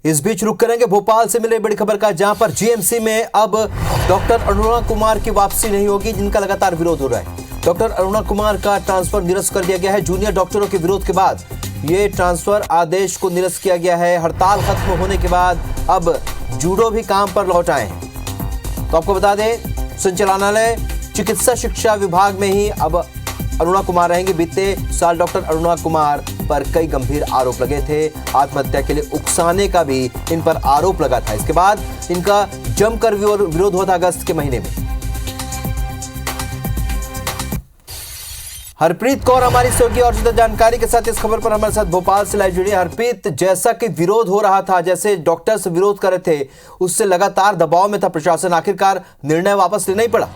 इस बीच रुक करेंगे भोपाल से मिले बड़ी खबर का, जहां पर जीएमसी में अब डॉक्टर अरुणा कुमार की वापसी नहीं होगी, जिनका लगातार विरोध हो रहा है। डॉक्टर अरुणा कुमार का ट्रांसफर निरस्त कर दिया गया है। जूनियर डॉक्टरों के विरोध के बाद ये ट्रांसफर आदेश को निरस्त किया गया है। हड़ताल खत्म होने के बाद अब जूडो भी काम पर लौट आए हैं। तो आपको बता दें, संचालनालय चिकित्सा शिक्षा विभाग में ही अब अरुणा कुमार रहेंगे। बीते साल डॉक्टर अरुणा कुमार पर कई गंभीर आरोप लगे थे। आत्महत्या के लिए उकसाने का भी इन पर आरोप लगा था। इसके बाद इनका जमकर विरोध हुआ था अगस्त के महीने में। हरप्रीत कौर हमारी सहयोगी और ज्यादा जानकारी के साथ इस खबर पर हमारे साथ भोपाल से लाइव जुड़ी। हरप्रीत, जैसा कि विरोध हो रहा था, जैसे डॉक्टर्स विरोध कर रहे थे, उससे लगातार दबाव में था प्रशासन, आखिरकार निर्णय वापस लेना ही पड़ा।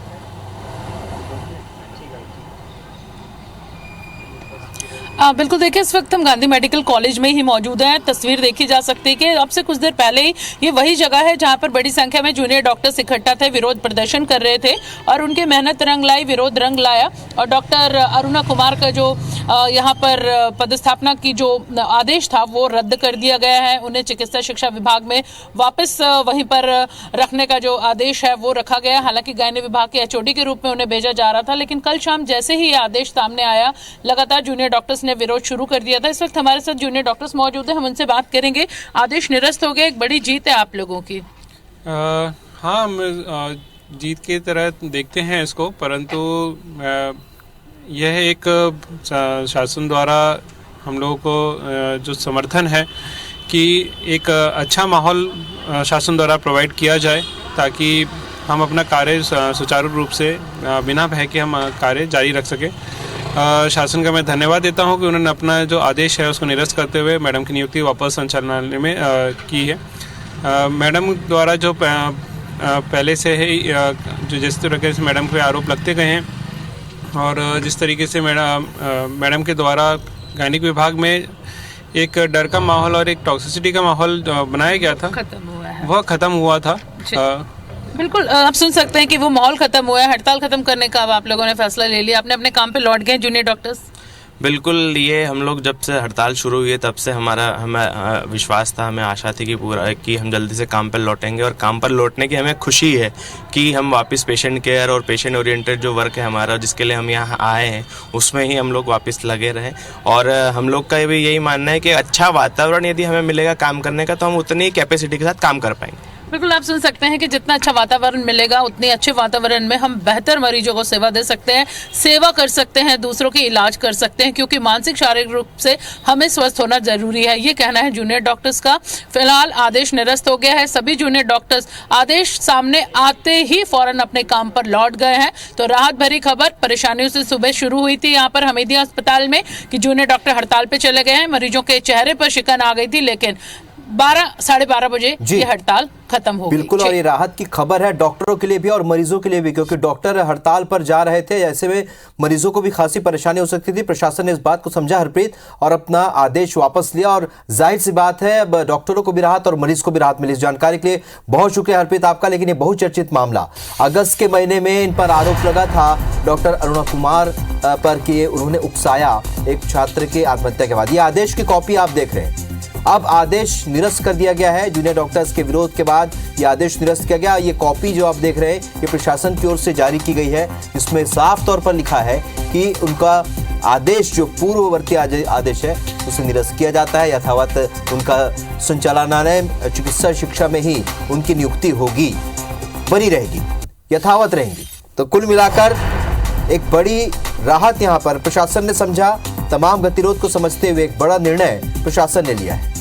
बिल्कुल, देखिए इस वक्त हम गांधी मेडिकल कॉलेज में ही मौजूद हैं। तस्वीर देखी जा सकती है कि अब से कुछ देर पहले ही ये वही जगह है जहां पर बड़ी संख्या में जूनियर डॉक्टर्स इकट्ठा थे, विरोध प्रदर्शन कर रहे थे और उनके मेहनत रंग लाई, विरोध रंग लाया। और डॉक्टर अरुणा कुमार का जो यहाँ पर पदस्थापना की जो आदेश था वो रद्द कर दिया गया है। उन्हें चिकित्सा शिक्षा विभाग में वापस वहीं पर रखने का जो आदेश है वो रखा गया। हालांकि गायनी विभाग के एचओडी के रूप में उन्हें भेजा जा रहा था, लेकिन कल शाम जैसे ही ये आदेश सामने आया, लगातार जूनियर डॉक्टर्स ने विरोध शुरू कर दिया था। इस वक्त हमारे साथ जूनियर डॉक्टर्स मौजूद हैं, हम उनसे बात करेंगे। आदेश निरस्त हो गया, एक बड़ी जीत है आप लोगों की। हाँ, हम जीत की तरह देखते हैं इसको, परंतु यह एक शासन द्वारा हम लोगों को जो समर्थन है कि एक अच्छा माहौल शासन द्वारा प्रोवाइड किया जाए, ताकि हम अपना कार्य सुचारू रूप से बिना भय के हम कार्य जारी रख सकें। शासन का मैं धन्यवाद देता हूं कि उन्होंने अपना जो आदेश है उसको निरस्त करते हुए मैडम की नियुक्ति वापस संचालनालय में की है। मैडम द्वारा जो पहले से ही जो जिस तरीके से मैडम पे आरोप लगते गए हैं और जिस तरीके से मैडम के द्वारा गायनिक विभाग में एक डर का माहौल और एक टॉक्सिसिटी का माहौल बनाया गया था, वह खत्म हुआ था। बिल्कुल, आप सुन सकते हैं कि वो माहौल खत्म हुआ है। हड़ताल खत्म करने का अब आप लोगों ने फैसला ले लिया, अपने अपने काम पे लौट गए जूनियर डॉक्टर्स। बिल्कुल, ये हम लोग जब से हड़ताल शुरू हुई है तब से हमें विश्वास था, हमें आशा थी कि हम जल्दी से काम पर लौटेंगे। और काम पर लौटने की हमें खुशी है कि हम वापस पेशेंट केयर और पेशेंट ओरिएंटेड जो वर्क है हमारा, जिसके लिए हम यहाँ आए हैं, उसमें ही हम लोग वापस लगे रहें। और हम लोग का भी यही मानना है कि अच्छा वातावरण यदि हमें मिलेगा काम करने का, तो हम उतनी ही कैपेसिटी के साथ काम कर पाएंगे। बिल्कुल, आप सुन सकते हैं कि जितना अच्छा वातावरण मिलेगा, उतने अच्छे वातावरण में हम बेहतर मरीजों को सेवा दे सकते हैं, सेवा कर सकते हैं, दूसरों के इलाज कर सकते हैं, क्योंकि मानसिक शारीरिक रूप से हमें स्वस्थ होना जरूरी है। ये कहना है जूनियर डॉक्टर्स का। फिलहाल आदेश निरस्त हो गया है। सभी जूनियर डॉक्टर्स आदेश सामने आते ही फौरन अपने काम पर लौट गए हैं। तो राहत भरी खबर, परेशानियों से सुबह शुरू हुई थी यहाँ पर हमीदिया अस्पताल में कि जूनियर डॉक्टर हड़ताल पे चले गए हैं। मरीजों के चेहरे पर शिकन आ गई थी, लेकिन 12-12:30 बजे ये हड़ताल खत्म हो गई। बिल्कुल, और ये राहत की खबर है डॉक्टरों के लिए भी और मरीजों के लिए भी, क्योंकि डॉक्टर हड़ताल पर जा रहे थे। ऐसे में मरीजों को भी खासी परेशानी हो सकती थी। प्रशासन ने इस बात को समझा हरप्रीत, और अपना आदेश वापस लिया। और जाहिर सी बात है, अब डॉक्टरों को भी राहत और मरीज को भी राहत मिली। इस जानकारी के लिए बहुत शुक्रिया हरप्रीत आपका। लेकिन ये बहुचर्चित मामला, अगस्त के महीने में इन पर आरोप लगा था डॉक्टर अरुणा कुमार पर कि उन्होंने उकसाया एक छात्र के आत्महत्या के बाद। ये आदेश की कॉपी आप देख रहे हैं। अब आदेश निरस्त कर दिया गया है। जूनियर डॉक्टर्स के विरोध के बाद ये आदेश निरस्त किया गया। ये कॉपी जो आप देख रहे हैं, ये प्रशासन की ओर से जारी की गई है, जिसमें साफ तौर पर लिखा है कि उनका आदेश जो पूर्ववर्ती आदेश है उसे निरस्त किया जाता है। यथावत उनका संचालनालय चिकित्सा शिक्षा में ही उनकी नियुक्ति होगी, बनी रहेगी, यथावत रहेंगी। तो कुल मिलाकर एक बड़ी राहत यहाँ पर प्रशासन ने समझा। तमाम गतिरोध को समझते हुए एक बड़ा निर्णय प्रशासन ने लिया है।